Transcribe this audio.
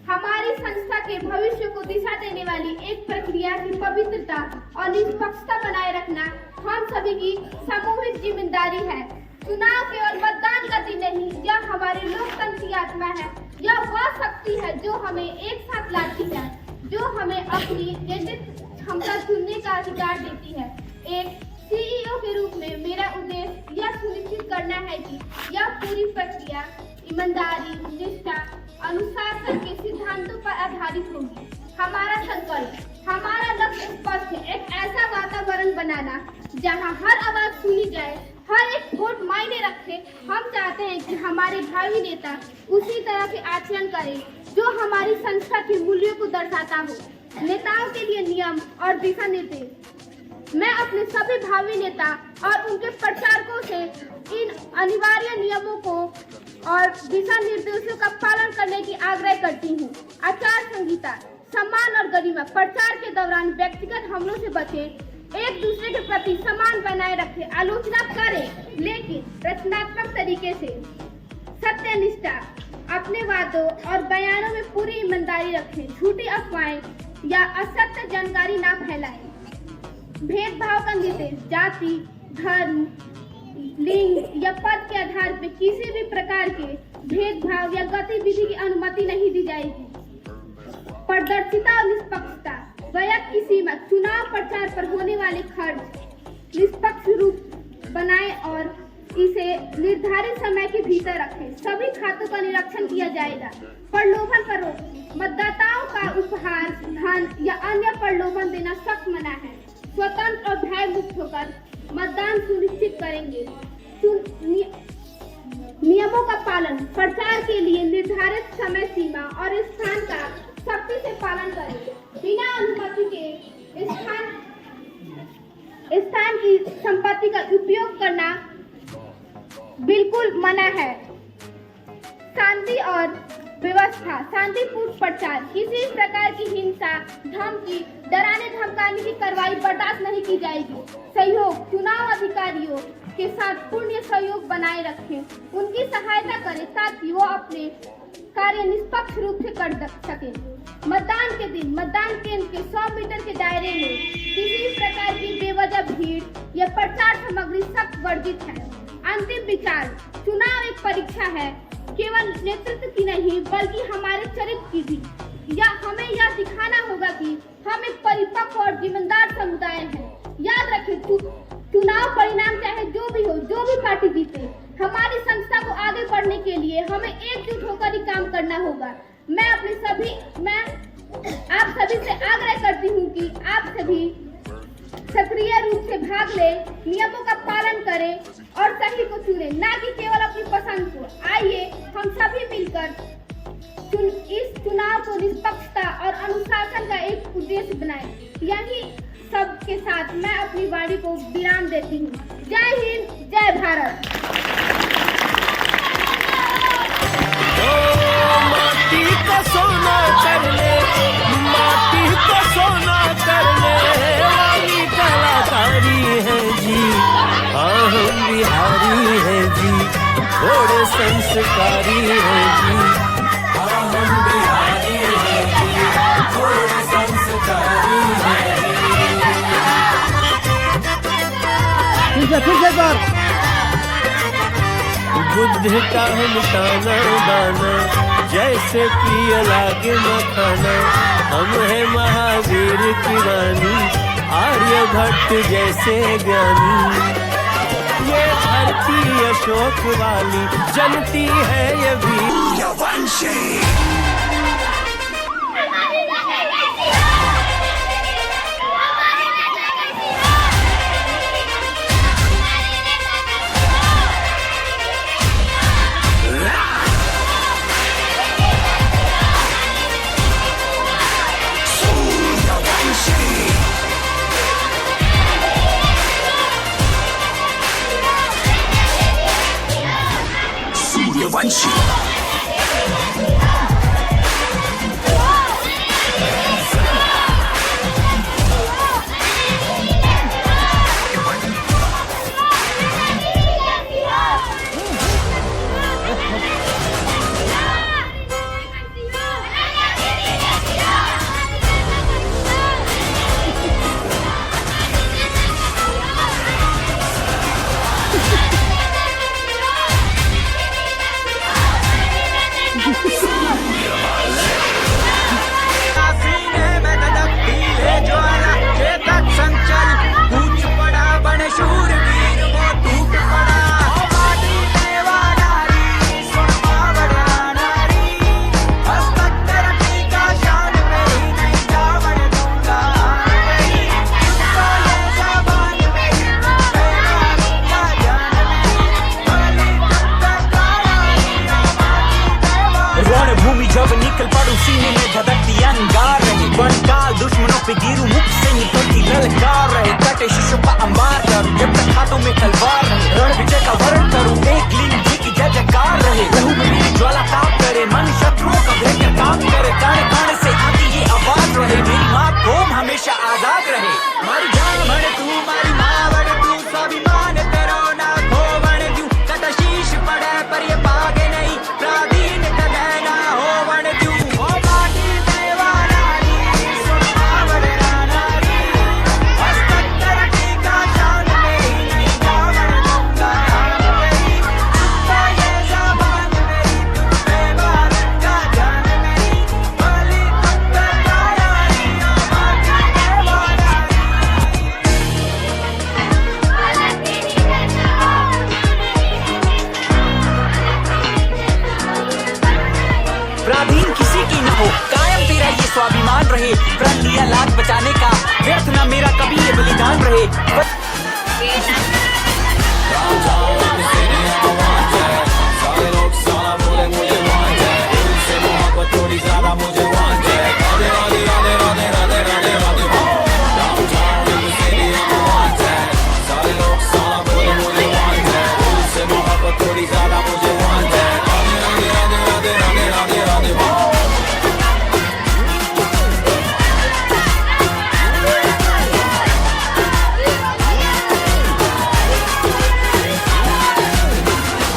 हमारी संस्था के भविष्य को दिशा देने वाली एक प्रक्रिया की पवित्रता और निष्पक्षता बनाए रखना हम सभी की सामूहिक जिम्मेदारी है। चुनाव केवल मतदान गति नहीं, यह हमारे लोकतंत्र की आत्मा है। यह वह शक्ति है जो हमें एक साथ लाती है, जो हमें अपनी नेतृत्व क्षमता चुनने का अधिकार देती है। एक सीईओ के रूप में मेरा उद्देश्य यह सुनिश्चित करना है कि यह पूरी प्रक्रिया ईमानदारी, निष्ठा, अनुशासन के सिद्धांतों पर आधारित होगी। हमारा संकल्प, हमारा लक्ष्य स्पष्ट है, एक ऐसा वातावरण बनाना जहां हर आवाज सुनी जाए, हर एक वोट मायने रखे। हम चाहते हैं कि हमारे भावी नेता उसी तरह के आचरण करें जो हमारी संस्था के मूल्यों को दर्शाता हो। नेताओं के लिए नियम और दिशा निर्देश। मैं अपने सभी भावी नेता और उनके प्रचारकों से इन अनिवार्य नियमों को और दिशा निर्देशों का पालन करने की आग्रह करती हूँ। आचार संहिता, सम्मान और गरिमा। प्रचार के दौरान व्यक्तिगत हमलों से बचें, एक दूसरे के प्रति सम्मान बनाए रखें, आलोचना करें लेकिन रचनात्मक तरीके से। सत्यनिष्ठा, अपने वादों और बयानों में पूरी ईमानदारी रखें, झूठी अफवाहें या असत्य जानकारी ना फैलाएं। भेदभाव का निर्देश, जाति, धर्म, लिंग या पद के आधार पर किसी भी प्रकार के भेदभाव या गतिविधि की अनुमति नहीं दी जाएगी। पारदर्शिता और निष्पक्षता, व्यय की सीमा, चुनाव प्रचार पर होने वाले खर्च निष्पक्ष रूप बनाएं और इसे निर्धारित समय के भीतर रखें। सभी खातों का निरीक्षण किया जाएगा। प्रलोभन पर रोक, मतदाताओं का उपहार, धन या अन्य प्रलोभन देना सख्त मना है। स्वतंत्र और भय मुक्त होकर मतदान सुनिश्चित करेंगे। नियमों का पालन, प्रचार के लिए निर्धारित समय सीमा और स्थान का सख्ती से पालन करें। बिना अनुमति के स्थान की संपत्ति का उपयोग करना बिल्कुल मना है। शांति और व्यवस्था, शांतिपूर्ण प्रचार, किसी प्रकार की हिंसा, धमकी, डराने धमकाने की कार्रवाई बर्दाश्त नहीं की जाएगी। सहयोग, चुनाव अधिकारियों के साथ पूर्ण सहयोग बनाए रखें, उनकी सहायता करें ताकि वो अपने कार्य निष्पक्ष रूप से कर सकें। मतदान के दिन मतदान केंद्र के 100 मीटर के दायरे में किसी प्रकार की बेवजह भीड़ या प्रचार सामग्री सख्त वर्जित है। अंतिम विचार, चुनाव एक परीक्षा है, केवल नेतृत्व की नहीं बल्कि हमारे चरित्र की भी। या हमें यह दिखाना होगा कि हम एक परिपक्व और जिम्मेदार समुदाय हैं। याद रखें, चुनाव परिणाम चाहे जो भी हो, जो भी पार्टी जीते, हमारी संस्था को आगे बढ़ने के लिए हमें एकजुट होकर ही काम करना होगा। मैं आप सभी से आग्रह करती हूँ कि आप सभी सक्रिय रूप से भाग लें, नियमों का पालन करें और सही को चुनें, ना कि केवल अपनी पसंद को। आइए हम सभी मिलकर इस चुनाव को निष्पक्षता और अनुशासन का एक उद्देश्य बनाएं। यही सब के साथ मैं अपनी वाणी को विराम देती हूँ। जय हिंद, जय भारत। माटी को सोना करने, माटी को सोना करने वाली कलाकारी है जी। हाँ हम बिहारी हैं जी, थोड़े संस्कारी हैं जी। हाँ हम बिहारी हैं जी, थोड़े संस्कारी हैं। फिर से बुद्ध का हम ताना बाना, जैसे पिया लागे मखाना। हम है महावीर की रानी, आर्यभट्ट जैसे ज्ञानी। ये धरती अशोक वाली जनती है ये भी। वंशी। जब निकल पड़ू सीने में धधकती अंगार रहे, बनकाल दुश्मनों पे गिरू मुख से निकलती ललकार रहे, कटे शीशों का अंबार करूं जब तक हाथों में तलवार रहे, रण विजय का वर्ण करूं एक लीन जी की जय जयकार रहे, लहू में मेरी ज्वाला ताप करे, मन शत्रुओं का भयंकर काम करे, काने काने से आती ये आवाज रहे, मेरी माँ कौम हमेशा आजाद रहे। मारी जान बड़े तू, मारी माँ बड़े तू, स्वाभिमान तेरा ना खो बड़े तू, कटा शीश पड़े पर ये पागे नहीं, प्राधीन कदे ना हो बड़े तू, ओ माटी देवानारी सुना बड़े रानारी, हस्तकर टीका शान मेरी नहीं जावन दूंगा मेरी, तो ये ज़बान मेरी तुम पे बारन का जान मेरी, भली तुम पे कायारी ओ माटी देवानारी। प्राधीन किसी की न हो, कायम तेरा ये स्वाभिमान रहे, प्रण लिया लाज बचाने का, व्यर्थ न मेरा कभी ये बलिदान रहे।